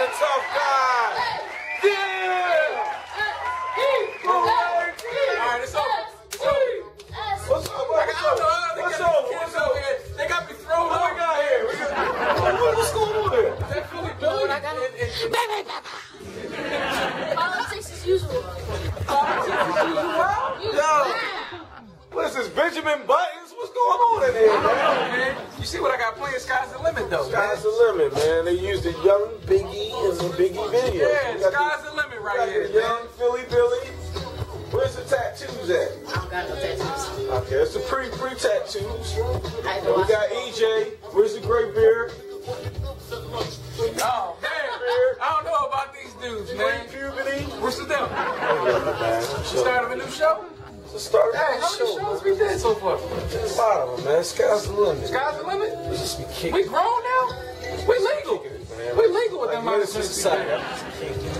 a tough guy. Yeah. Alright, it's over. What's up? What's up? They got me thrown What we off. got here? What's going on here? That Philly Billy. Politics as usual. Yo, what is this, Benjamin Buttons? What's going on in here, man? You see what I got playing? Sky's the limit, though. Sky's the limit, man. They used the young Biggie and the Biggie video. Yeah, sky's the limit right here, the young Philly Billy. Where's the tattoos at? I don't got no tattoos. Okay, it's the pre-tattoos. I We got EJ. Where's the great beard? Oh, man. I don't know about these dudes, man. Puberty. What's the deal? You Start of a new show? So start Hey, how many shows we did so far? A lot of them, man. Sky's the limit. Sky's the limit? We just be kicking. We grown now? We legal. We legal with them minus 50.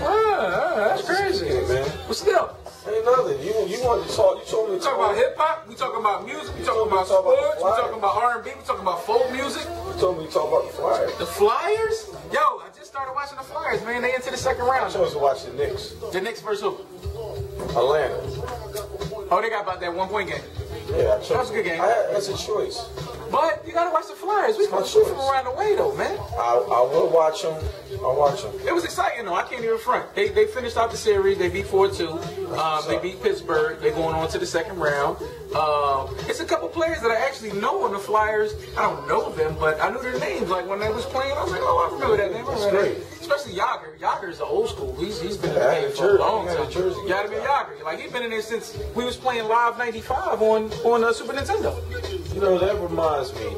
That's crazy. Man. But still, Ain't nothing. You want to talk. You told me to we talking about hip hop, we talking about music, we talking about sports, we talking about R&B, we talking about folk music. You told me to talk about the Flyers. The Flyers? Yo, I just started watching the Flyers, man. They into the second round. I chose to watch the Knicks. The Knicks versus who? Atlanta. Oh, they got about that 1 point game. Yeah, I chose. That was a good game. That's a choice. But you gotta watch the Flyers. We from around the way though, man. I will watch them. I'll watch them. It was exciting though. I can't even front. They finished out the series. They beat 4-2. They beat Pittsburgh. They're going on to the second round. It's a couple players that I actually know on the Flyers. I don't know them, but I knew their names. Like when they was playing, I was like, oh, I remember that name. That's great. Especially Yager. Yager's the old school. He's been in the game for a long time. Vladimir Yager. Like he's been in there since we was playing Live 95 on Super Nintendo. You know, that reminds me,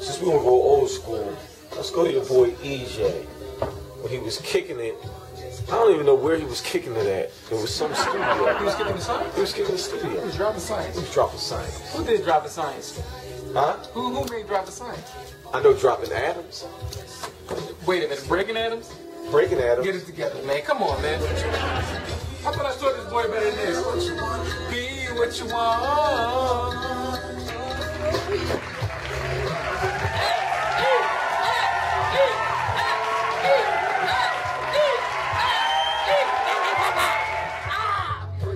since we want to go old school, let's go to your boy EJ. When he was kicking it, I don't even know where he was kicking it at. It was some studio. He was kicking the science? He was kicking the studio. He was dropping science. He was dropping science. Who did drop the science? Huh? Who made drop the science? I know dropping Adams. Wait a minute, Breaking Adams? Breaking Adams. Get it together, man. Come on, man. How about I taught this boy better than this? Be what you want.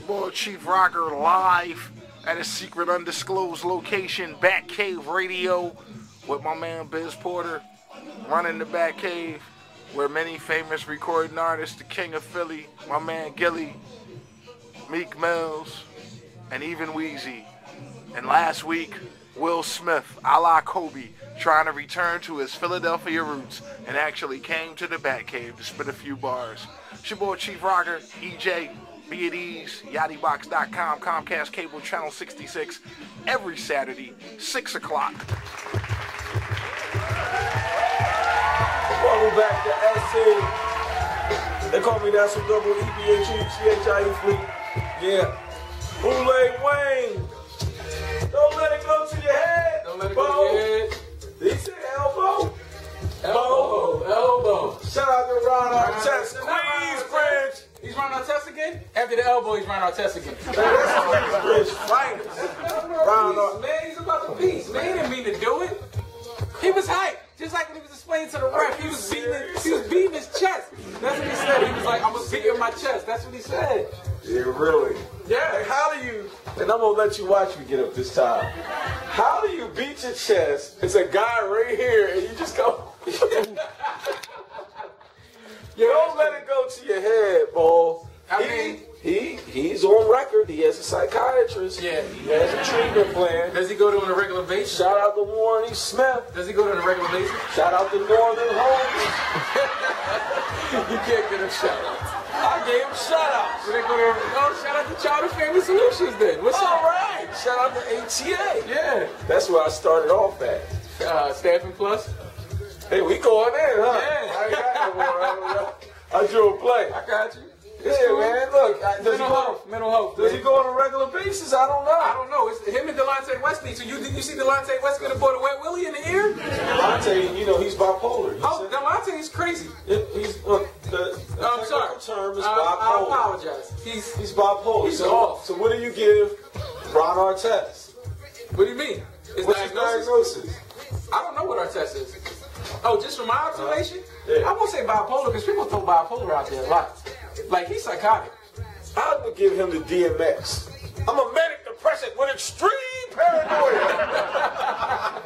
Boy, Chief Rocker live at a secret undisclosed location, Batcave Radio, with my man Biz Porter running the Batcave, where many famous recording artists, the King of Philly, my man Gilly, Meek Mills, and even Weezy. And last week, Will Smith, a la Kobe, trying to return to his Philadelphia roots and actually came to the Batcave to spit a few bars. It's your boy Chief Rocker, EJ, Be at Ease, YachtyBox.com, Comcast Cable Channel 66, every Saturday, 6 o'clock. Welcome back to SC. They call me that some double EBHE fleet. Yeah. Bootleg Wayne. Don't let it go to your head. Don't let it go to your head. Did he say elbow? Elbow. Shout out to Ron Artest, Queensbridge. He's running our test again? After the elbow, he's running our test again. That's Queensbridge finest. Man, he's about to piece. Man, he didn't mean to do it. He was hyped. Just like when he was explaining to the ref, he was beating his chest. That's what he said. He was like, I was beating my chest. That's what he said. Yeah, really. Yeah. Like, how do you, and I'm going to let you watch me get up this time. How do you beat your chest? It's a guy right here, and you just go. Don't let it go to your head, boy. He's on record. He has a psychiatrist. Yeah. He has a treatment plan. Does he go to on a regular basis? Shout out to Warren E. Smith. Does he go to on a regular basis? Shout out to Northern Homes. You can't get a shout out. I gave him shout outs. Shout out to Child and Family Solutions then. What's All up? right. Shout out to ATA. Yeah. That's where I started off at. Staffing Plus. Hey, we going in, huh? Yeah. I drew a play. I got you. Yeah, man. Look, Mental health. Does he go on a regular basis? I don't know. I don't know. It's him and Delonte Westley. So did you see Delonte Westley gonna put a wet willie in the ear? Delonte, he's bipolar. Delonte is crazy. He's the I'm sorry. term is I bipolar. apologize. He's bipolar. He's off. So what do you give Ron Artest? What do you mean? What's his diagnosis? I don't know what our test is. Oh, just from my observation? Yeah. I won't say bipolar because people throw bipolar out there a lot. Like, he's psychotic. I would give him the DMX. I'm a manic depressive with extreme paranoia.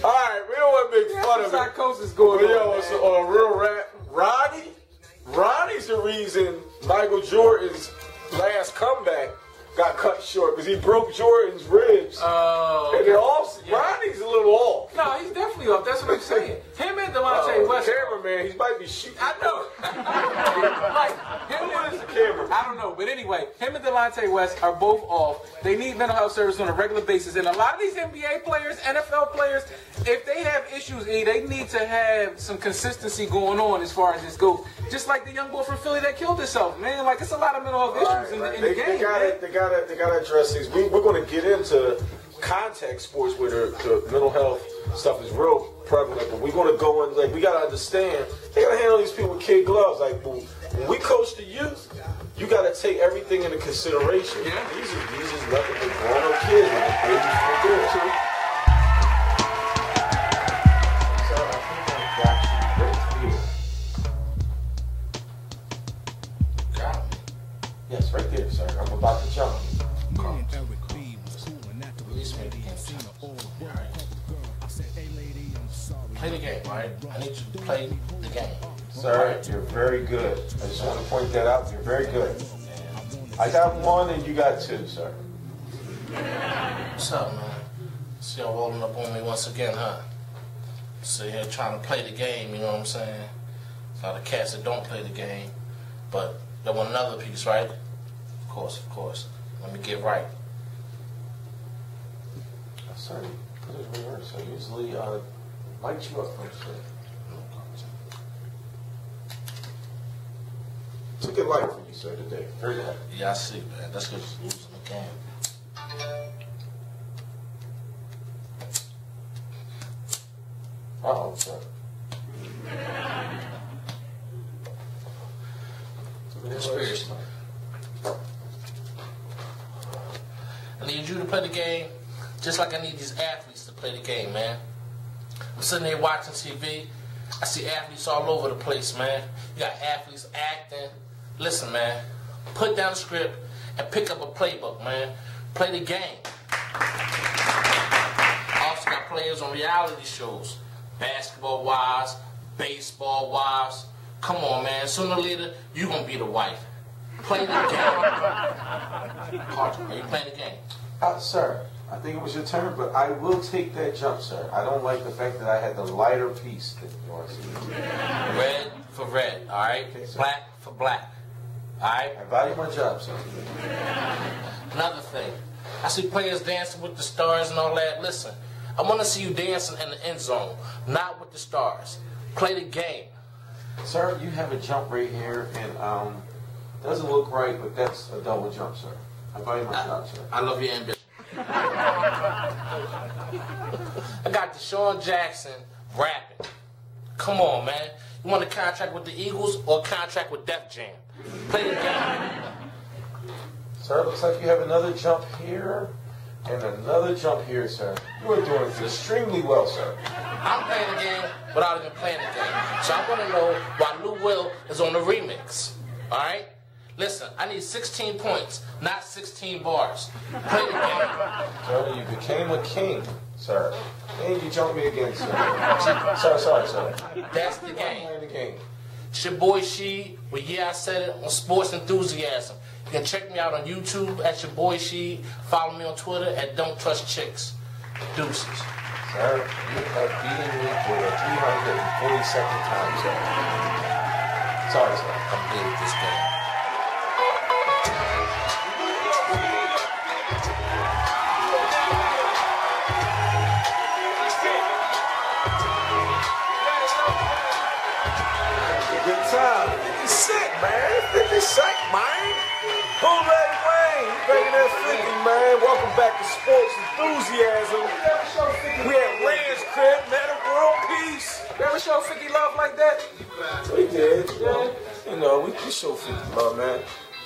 All right, we don't want to make fun of it. Psychosis going But on. yo, so a real rap, Ronnie's the reason Michael Jordan's last comeback got cut short because he broke Jordan's ribs. Oh, And they're off. Ronnie's a little off. no, he's definitely off. That's what I'm saying. Him and Delonte West. Cameraman, he might be shooting. I know. Like, him What is and the camera? I don't know, but anyway, him and Delonte West are both off. They need mental health service on a regular basis, and a lot of these NBA players, NFL players, if they have issues, they need to have some consistency going on as far as this goes. Just like the young boy from Philly that killed himself, man. Like, it's a lot of mental health issues in the game. They gotta address these. We're going to get into contact sports where the mental health stuff is real prevalent, but we're going to go in, like, we got to understand, they got to handle these people with kid gloves. Like, when we coach the youth, you got to take everything into consideration. Yeah. These is nothing but grown-up kids. And they're babies from the door. So I think I got you right here. Got me. Yes, right there, sir. I'm about to jump. Play the game, right? I need you to play the game. Sir, you're very good. I just want to point that out. You're very good. I got one and you got two, sir. What's up, man? See y'all rolling up on me once again, huh? So here trying to play the game, you know what I'm saying? It's not the cats that don't play the game, but they want another piece, right? Of course. Let me get right. Sir, put it in reverse. I usually light you up first, sir. Took it light for you, sir, today. Very light. Yeah, I see, man. That's because you're losing the game. Uh-oh, sir. Seriously. I need you to play the game just like I need these athletes to play the game, man. I'm sitting here watching TV. I see athletes all over the place, man. You got athletes acting. Listen, man, put down the script and pick up a playbook, man. Play the game. I also got players on reality shows, basketball-wise, baseball-wise. Come on, man. Sooner or later, you're going to be the wife. Play the game. Carter, are you playing the game? Sir, I think it was your turn, but I will take that jump, sir. I don't like the fact that I had the lighter piece that you want to see. Red for red, all right? Okay, sir. Black for black, all right? I value my job, sir. Another thing, I see players dancing with the stars and all that. Listen, I want to see you dancing in the end zone, not with the stars. Play the game. Sir, you have a jump right here, and doesn't look right, but that's a double jump, sir. I value my job, sir. I love your ambition. I got Deshaun Jackson rapping. Come on, man. You want a contract with the Eagles or a contract with Def Jam? Play the game. Sir, it looks like you have another jump here and another jump here, sir. You are doing extremely well, sir. I'm playing the game without even playing the game. So I want to know why Lou Will is on the remix. All right? Listen, I need 16 points, not 16 bars. Play the game. Sir, you became a king, sir. And you jumped me again, sir. Sorry, sir. That's the game. Playing the game. It's your boy She, with Yeah I Said It on Sports Enthusiasm. You can check me out on YouTube at your boy She. Follow me on Twitter at Don't Trust Chicks. Deuces. Sir, you have beaten me for the 342nd time, sir. Sorry, sir. I'm good at this game. Good time. 50 Cent, man. 50 Cent, man. Bootleg Wayne. You bringing that 50, man. Welcome back to Sports Enthusiasm. We at Rand's crib, man. World peace. You ever show 50 love like that? We did. You know, we show 50 love, man.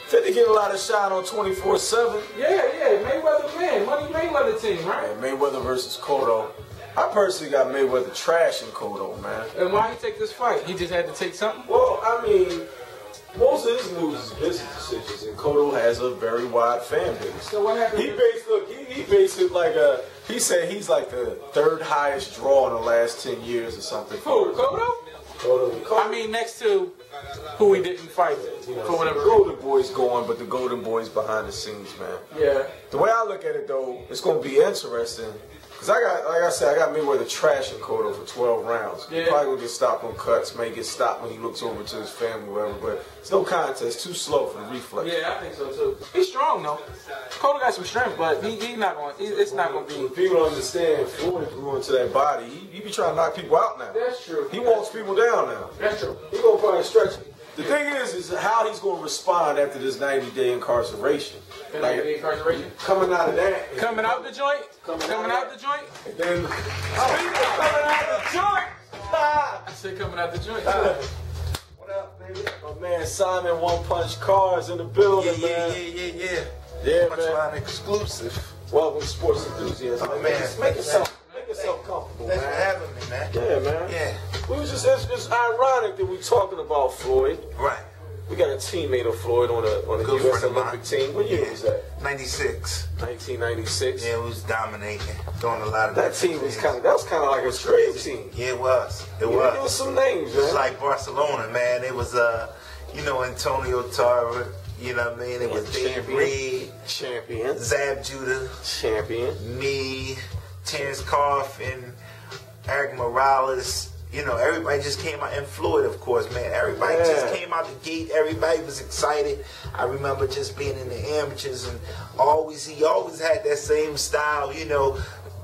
50 get a lot of shine on 24/7. Yeah. Mayweather man. Money Mayweather team, right? Man, Mayweather versus Cotto. I personally got Mayweather trashing Cotto, man. And why he take this fight? He just had to take something? Well, I mean, most of his moves is business decisions, and Cotto has a very wide fan base. So what happened? He based it like he said he's like the third highest draw in the last 10 years or something. Who, Cotto? Cotto. I mean, next to who he didn't fight with, for whatever. The Golden Boy's going, but the Golden Boy's behind the scenes, man. Yeah. The way I look at it, though, it's going to be interesting. Because like I said, I got Mayweather trashing Cotto for 12 rounds. Yeah. He probably will get stopped on cuts, may get stopped when he looks over to his family or whatever, but it's no contest, too slow for the reflex. Yeah, I think so too. He's strong though. Cotto got some strength, but he's not going. It's not going to be. People don't understand. Floyd grew into that body. He be trying to knock people out now. That's true. He walks people down now. That's true. He gonna probably stretch it. The thing is how he's gonna respond after this 90-day incarceration. Like incarceration. Coming out of that. Coming out the joint. Coming out the joint. And then coming out the joint. I said coming out the joint. What up, baby? My man Simon One Punch Carr is in the building, man. Yeah, man. Punchline exclusive. Welcome to Sports Enthusiasts. Oh, man. Make yourself comfortable, Thanks for man. having me, man. Yeah, man. Yeah. We was it's ironic that we talking about Floyd. Right. We got a teammate of Floyd on the Good U.S. friend of Olympic mine. team. What year Yeah. was that? 96. 1996. Yeah, it was dominating, doing a lot of That team was that was kind of like a dream team. Yeah, it was. It Give us was. some names, It was man. like Barcelona, man. It was, Antonio Tarver. You know what I mean? It was Dave Reed, Champion. Zab Judah, Champion. me, Terrence Coffin, Eric Morales. You know, everybody just came out, and Floyd, of course, man. Everybody just came out the gate. Everybody was excited. I remember just being in the amateurs, and he always had that same style. You know,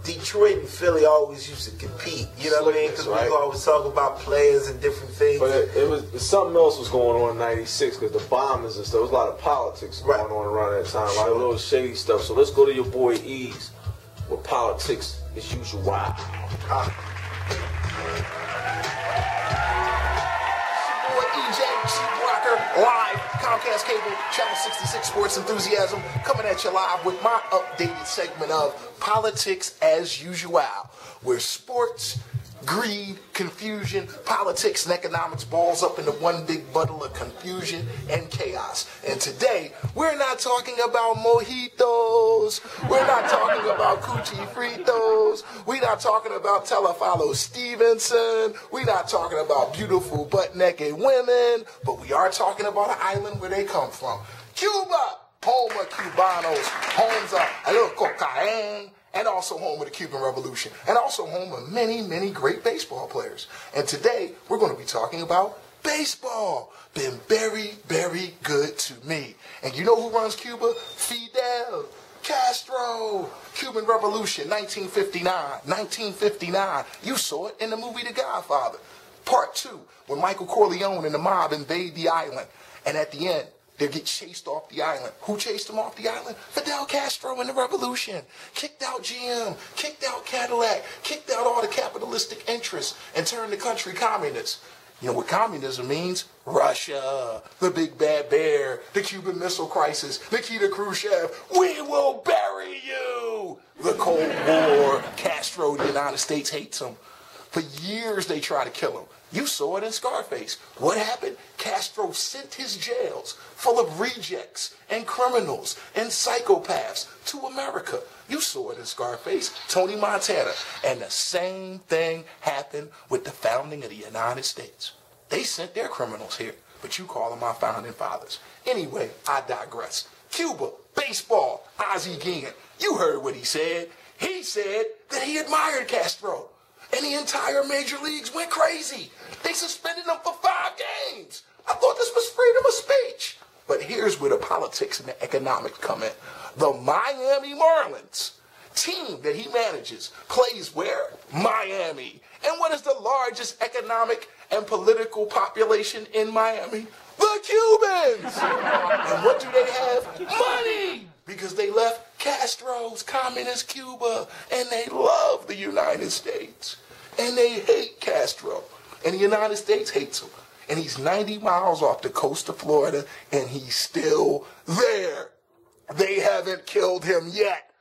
Detroit and Philly always used to compete. You know what I mean? Because we always talk about players and different things. But it was something else was going on in '96 because the bombers and stuff. There was a lot of politics going on around that time, a lot of little shady stuff. So let's go to your boy Ease with politics as usual. Wow. Live, Comcast Cable, Channel 66 Sports Enthusiasm, coming at you live with my updated segment of Politics as Usual, where sports, greed, confusion, politics, and economics balls up into one big bundle of confusion and chaos. And today, we're not talking about mojitos. We're not talking about coochie fritos. We're not talking about Telefollow Stevenson. We're not talking about beautiful butt-naked women. But we are talking about an island where they come from. Cuba, home of Cubanos, homes of El Cocaine, and also home of the Cuban Revolution, and also home of many, many great baseball players. And today, we're going to be talking about baseball. Been very, very good to me. And you know who runs Cuba? Fidel Castro. Cuban Revolution, 1959. 1959. You saw it in the movie The Godfather. Part 2, when Michael Corleone and the mob invade the island. And at the end, they get chased off the island. Who chased them off the island? Fidel Castro in the revolution. Kicked out GM, kicked out Cadillac, kicked out all the capitalistic interests, and turned the country communist. You know what communism means? Russia, the big bad bear, the Cuban Missile Crisis, Nikita Khrushchev, we will bury you! The Cold War, Castro, the United States hates him. For years they try to kill him. You saw it in Scarface. What happened? Castro sent his jails full of rejects and criminals and psychopaths to America. You saw it in Scarface, Tony Montana. And the same thing happened with the founding of the United States. They sent their criminals here, but you call them our founding fathers. Anyway, I digress. Cuba, baseball, Ozzie Guillen. You heard what he said. He said that he admired Castro. And the entire major leagues went crazy. They suspended him for 5 games. I thought this was freedom of speech. But here's where the politics and the economics come in. The Miami Marlins team that he manages plays where? Miami. And what is the largest economic and political population in Miami? The Cubans. And what do they have? Money. Because they left Castro's communist Cuba, and they love the United States. And they hate Castro. And the United States hates him. And he's 90 miles off the coast of Florida, and he's still there. They haven't killed him yet.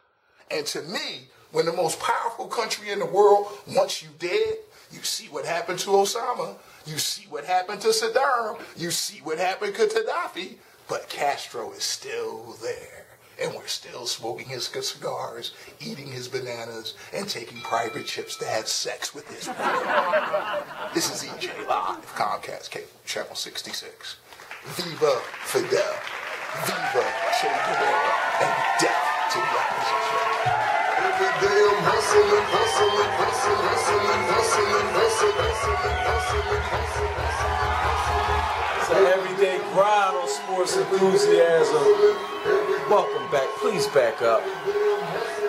And to me, When the most powerful country in the world wants you dead, you see what happened to Osama. You see what happened to Saddam. You see what happened to Gaddafi. But Castro is still there. And we're still smoking his cigars, eating his bananas, and taking private chips to have sex with his wife. This is EJ Live, Comcast Cable, Channel 66. Viva Fidel. Viva Che Guevara. And death to the opposition. Every day I'm hustling, hustling, hustling, hustling, hustling, hustling, hustling, hustling, hustling. It's an everyday grind on Sports Enthusiasm. Welcome back. Please back up.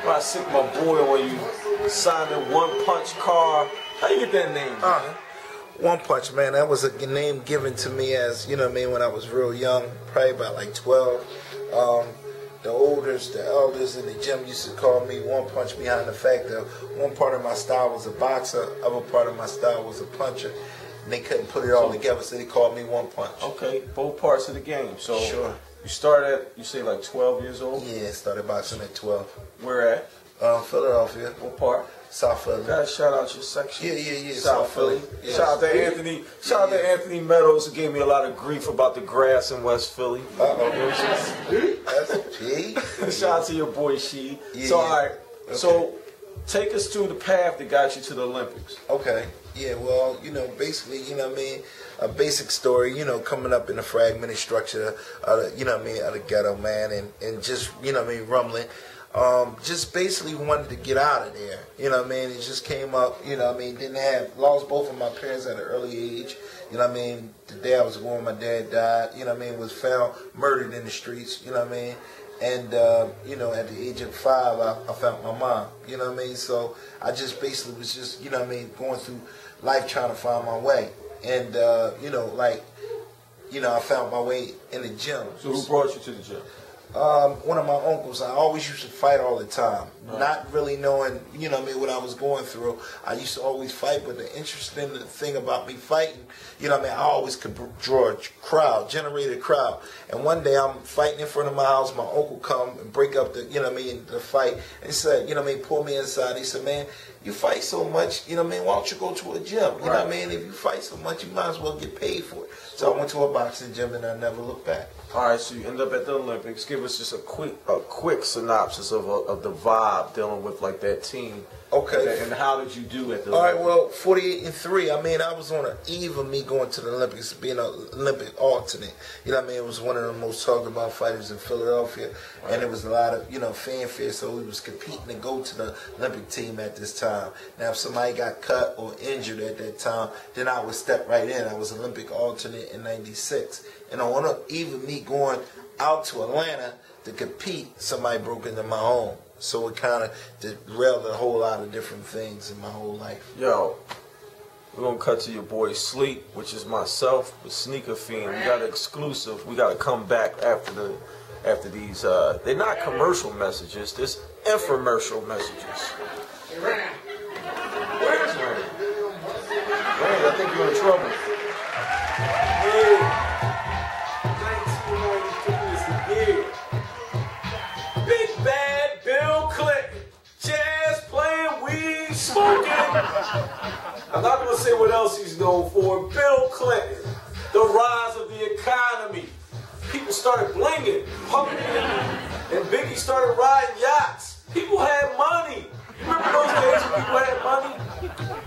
I sick my boy on you signing One Punch Carr. How you get that name, man? One Punch, man, that was a name given to me as, you know what I mean, when I was real young, probably about like 12. The elders in the gym used to call me One Punch behind the fact that one part of my style was a boxer, other part of my style was a puncher. And they couldn't put it all together, so they called me One Punch. Okay, both parts of the game. So sure. You started at, you say like 12 years old? Yeah, started boxing at 12. Where at? Philadelphia. What part? South Philly. Gotta shout out your section. Yeah. South Philly. Yes. Shout out to Anthony. Shout out to Anthony Meadows, who gave me a lot of grief about the grass in West Philly. That's a P. Shout out to your boy She. Yeah, so all right. Okay. So take us through the path that got you to the Olympics. Okay. Yeah, well, you know, basically, you know what I mean, a basic story, you know, coming up in the fragmented structure, you know what I mean, of the ghetto, man, and just, you know what I mean, rumbling. Just basically wanted to get out of there, you know what I mean, it just came up, you know what I mean, lost both of my parents at an early age, you know what I mean, the day I was born, my dad died, you know what I mean, was found murdered in the streets, you know what I mean. And, you know, at the age of 5, I found my mom, you know what I mean? So I just basically was just, you know what I mean, going through life trying to find my way. And, you know, like, you know, I found my way in the gym. So who brought you to the gym? One of my uncles. I always used to fight all the time, right. Not really knowing, you know what I mean, what I was going through. I used to always fight, but the interesting thing about me fighting, you know what I mean, I always could draw a crowd, generate a crowd. And one day I'm fighting in front of my house, my uncle come and break up the, you know what I mean, the fight. And he said, you know what I mean, pull me inside. He said, man, you fight so much, you know what I mean, why don't you go to a gym? You know what I mean, if you fight so much, you might as well get paid for it. So I went to a boxing gym and I never looked back. All right, so you end up at the Olympics. Give us just a quick synopsis of the vibe dealing with like that team. Okay. And how did you do at the All right, Olympics? well, 48-3. I mean, I was on the eve of me going to the Olympics, being an Olympic alternate. You know what I mean? It was one of the most talked about fighters in Philadelphia, and there was a lot of, you know, fanfare, so we was competing to go to the Olympic team at this time. Now, if somebody got cut or injured at that time, then I would step right in. I was Olympic alternate in 96. And on the eve of me going out to Atlanta to compete, somebody broke into my home. So it kind of derailed a whole lot of different things in my whole life. Yo, we're going to cut to your boy Sleep, which is myself with Sneaker Fiend. We got an exclusive. We got to come back after these. They're not commercial messages. They're infomercial messages. Where's Randy? Randy, I think you're in trouble. Hey. 1993 is the year. Big Bad Bill Clinton. Jazz playing, weed smoking. I'm not going to say what else he's known for. Bill Clinton. The rise of the economy. People started blinging. Pumping, and Biggie started riding yachts. People had money. You remember those days when people had money?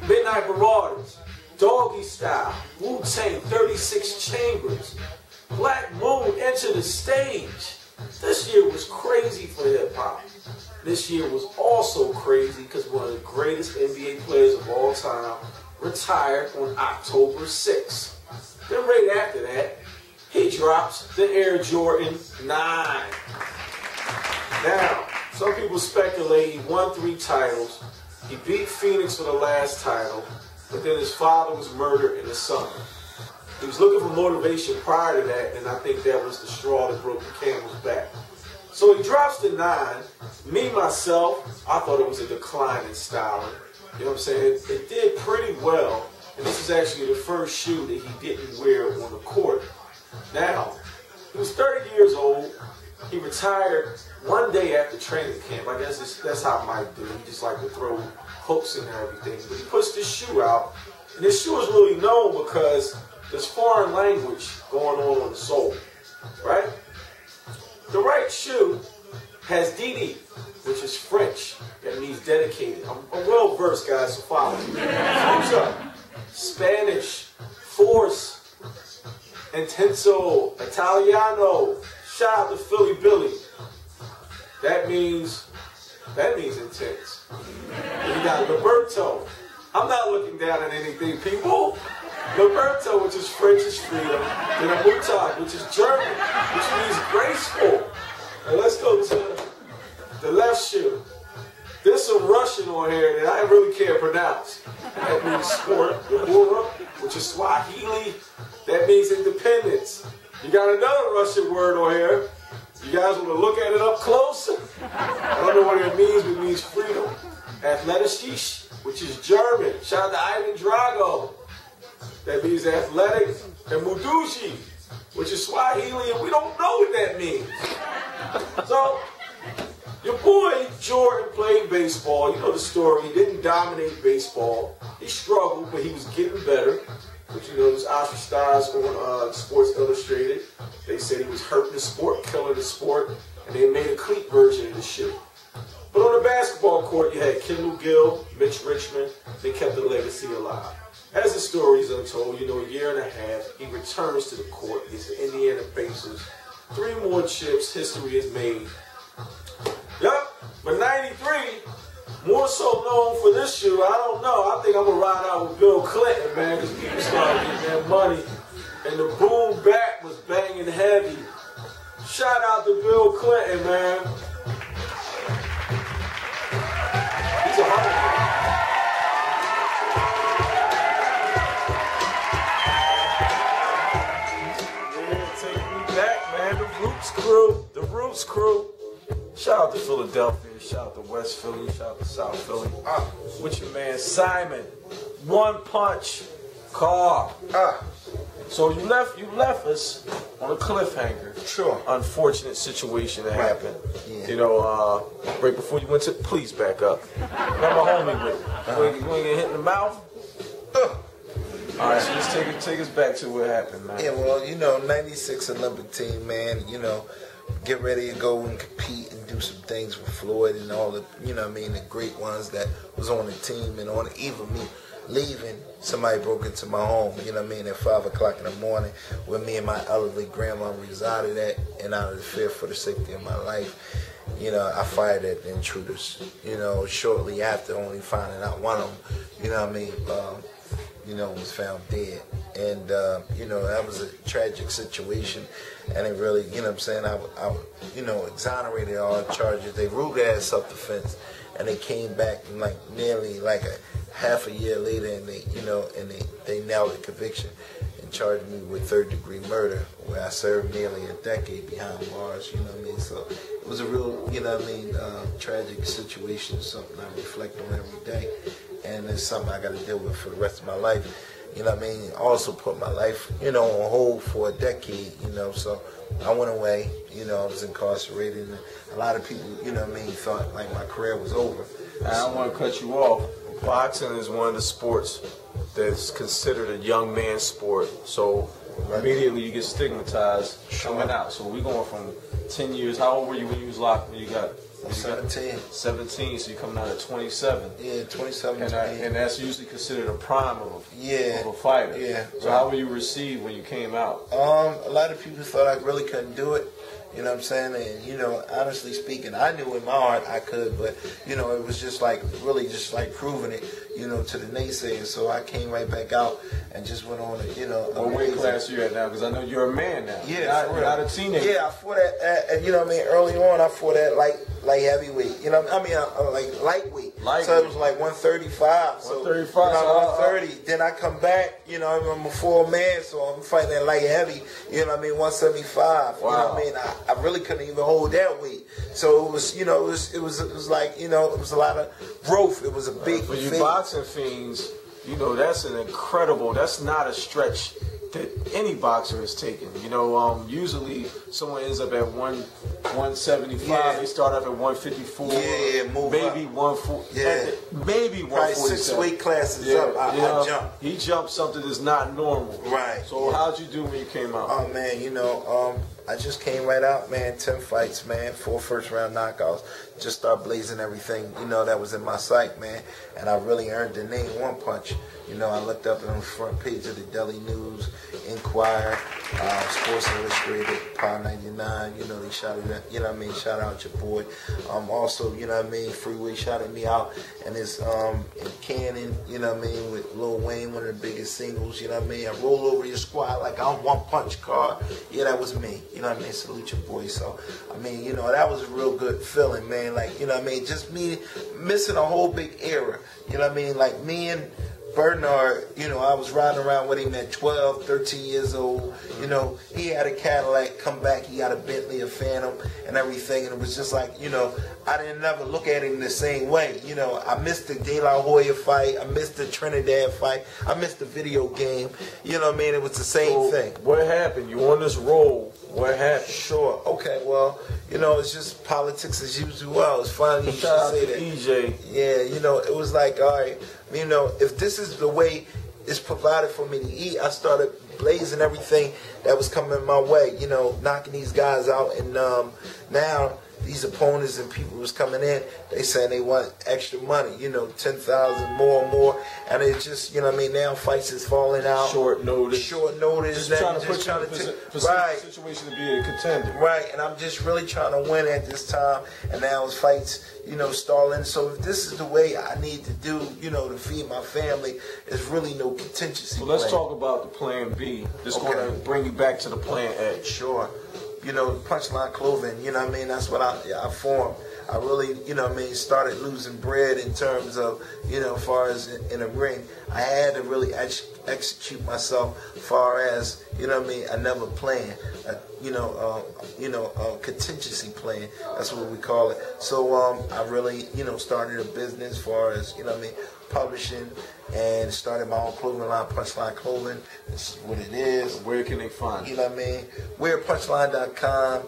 Midnight Marauders. Doggy Style. Wu-Tang 36 Chambers. Black Moon entered the stage. This year was crazy for hip-hop. This year was also crazy because one of the greatest NBA players of all time retired on October 6th. Then right after that, he drops the Air Jordan 9. Now, some people speculate he won 3 titles. He beat Phoenix for the last title, but then his father was murdered in the summer. He was looking for motivation prior to that, and I think that was the straw that broke the camel's back. So he drops the 9. Me, myself, I thought it was a decline in styling. You know what I'm saying? It did pretty well, and this is actually the first shoe that he didn't wear on the court. Now, he was 30 years old. He retired one day after training camp, I guess that's how Mike do. He just like to throw hooks and everything. But he puts this shoe out, and this shoe is really known because there's foreign language going on the sole, right? The right shoe has DD, which is French. That means dedicated. I'm well versed, guys, so follow me. Thumbs up. Spanish, force, intenso, Italiano. Shout out to Philly Billy. That means intense. And you got Liberto. I'm not looking down at anything, people. Liberto, which is French, is freedom. Then a Mutag, which is German, which means graceful. And let's go to the left shoe. There's some Russian on here that I really can't pronounce. That means sport. Uhura, which is Swahili. That means independence. You got another Russian word on here. You guys want to look at it up close? I don't know what it means, but it means freedom. Athletisch, which is German. Shout out to Ivan Drago. That means athletic. And Mudushi, which is Swahili, and we don't know what that means. So, your boy Jordan played baseball. You know the story. He didn't dominate baseball. He struggled, but he was getting better. But you know, this ostracized on Sports Illustrated. They said he was hurting the sport, killing the sport, and they made a cleat version of the shit. But on the basketball court, you had Kendall Gill, Mitch Richmond. They kept the legacy alive. As the story is untold, you know, a year and a half, he returns to the court against the Indiana Pacers. 3 more chips, history is made. Yup, but 93, more so known for this shoe, I don't know. I think I'm going to ride out with Bill Clinton, man, because people started getting their money. And the boom back was banging heavy. Shout out to Bill Clinton, man. He's a hard The Roots crew. Shout out to Philadelphia. Shout out to West Philly. Shout out to South Philly. With your man Simon. One Punch. Carr. So you left us on a cliffhanger. Sure. Unfortunate situation that happened. Yeah. You know, right before you went to, please back up. Got my homie with me. You ain't get hit in the mouth. All right, so just take us back to what happened, man. Yeah, well, you know, 96 Olympic team, man, you know, get ready to go and compete and do some things with Floyd and all the, you know what I mean, the great ones that was on the team. And on the eve of me leaving, somebody broke into my home, you know what I mean, at 5 o'clock in the morning where me and my elderly grandma resided at, and out of the fear for the safety of my life, you know, I fired at the intruders, you know, shortly after only finding out one of them, you know what I mean, you know, was found dead. And, you know, that was a tragic situation. And it really, you know what I'm saying, I you know, exonerated all the charges. They ruled it as self-defense. And they came back like nearly like a half a year later, and they, you know, and they nailed the conviction and charged me with 3rd-degree murder, where I served nearly a decade behind bars, you know what I mean? So it was a real, you know what I mean, tragic situation, something I reflect on every day. And it's something I got to deal with for the rest of my life. You know what I mean? Also put my life, you know, on hold for a decade, you know. So I went away, you know, I was incarcerated. And a lot of people, you know what I mean, thought like my career was over. I don't want to cut you off. Boxing is one of the sports that's considered a young man's sport. So immediately you get stigmatized coming out. So we're going from 10 years. How old were you when you was locked? When you got 17. 17, so you're coming out at 27. Yeah, 27. And that's usually considered a prime of a fighter. Yeah. So how were you received when you came out? A lot of people thought I really couldn't do it. You know what I'm saying? And, you know, honestly speaking, I knew in my heart I could, but, you know, it was just like, really just like proving it, you know, to the naysayers. So I came right back out and just went on, you know. What weight class you at now? Because I know you're a man now. Yeah, you're not a teenager. Yeah, I fought at, you know what I mean, early on I fought at light heavyweight. You know what I mean? Like lightweight. So it was like 135. So 135. You know, 130. Then I come back, you know, I'm a full man, so I'm fighting at light heavy, you know what I mean, 175. Wow. You know what I mean? I really couldn't even hold that weight. So it was, you know, it was like, you know, it was a lot of growth. It was a big for you boxing fiends, you know, that's an incredible, that's not a stretch that any boxer has taken. You know, usually someone ends up at 175. Yeah. They start off at 154. Yeah, move maybe up. 140. Yeah. Maybe 147. Probably 6 weight classes up. I jumped. He jumped something that's not normal. Right. So how'd you do when you came out? Oh man, you know, I just came right out, man. 10 fights, man. 4 first-round knockouts. Just start blazing everything, you know, that was in my sight, man. And I really earned the name One Punch. You know, I looked up on the front page of the Daily News, Inquirer, Sports Illustrated, Power 99. You know, they shouted at, you know what I mean, shout out your boy. Also, you know what I mean, Freeway shouted me out. And it's in Cannon, you know what I mean, with Lil Wayne, one of the biggest singles, you know what I mean. I roll over your squad like I'm One Punch Carr. Yeah, that was me. You know what I mean? Salute your boy. So, I mean, you know, that was a real good feeling, man. Like, you know what I mean? Just me missing a whole big era. You know what I mean? Like, me and Bernard, you know, I was riding around with him at 12, 13 years old. You know, he had a Cadillac, come back, he had a Bentley, a Phantom, and everything. And it was just like, you know, I didn't never look at him the same way. You know, I missed the De La Hoya fight. I missed the Trinidad fight. I missed the video game. You know what I mean? It was the same thing. What happened? You on this roll. What happened? Sure. Okay, well, you know, it's just politics as usual. Well, it's funny you should Shout out say to that. EJ. Yeah, you know, it was like, all right, you know, if this is the way it's provided for me to eat, I started blazing everything that was coming my way, you know, knocking these guys out. And now these opponents and people was coming in, they saying they want extra money, you know, 10,000 more and more. And it's just, you know what I mean, now fights is falling out. Short notice. Short notice. Just trying to put you in a situation to be a contender. Right, and I'm just really trying to win at this time. And now it's fights, you know, stalling. So if this is the way I need to do, you know, to feed my family, there's really no contingency. So let's talk about the plan B. This going to bring you back to the plan A. Sure. You know, Punchline Clothing, you know what I mean? That's what I formed. I really, you know what I mean, started losing bread in terms of, you know, as far as in a ring. I had to really execute myself as far as, you know what I mean, I never planned. Contingency plan. That's what we call it. So I really, you know, started a business as far as, you know what I mean, publishing, and started my own clothing line, Punchline Clothing. This is what it is. Where can they find you? You know what I mean? We're punchline.com,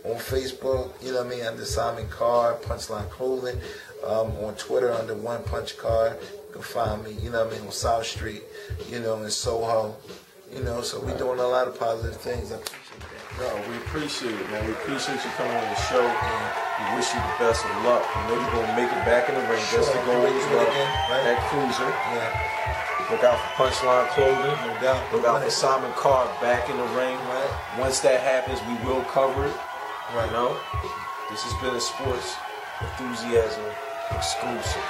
on Facebook, you know what I mean, under Simon Carr, Punchline Clothing, on Twitter under One Punch Carr. You can find me, you know what I mean, on South Street, you know, in Soho. You know, so we're doing a lot of positive things. I appreciate that. No, we appreciate it, man. We appreciate you coming on the show. We wish you the best of luck. We know you're going to make it back in the ring. That's the goal as well. That cruiser. Yeah. Look out for Punchline Clothing. No doubt. Look out for Simon Carr back in the ring. Right. Once that happens, we will cover it. Right. You know? This has been a Sports Enthusiasm exclusive.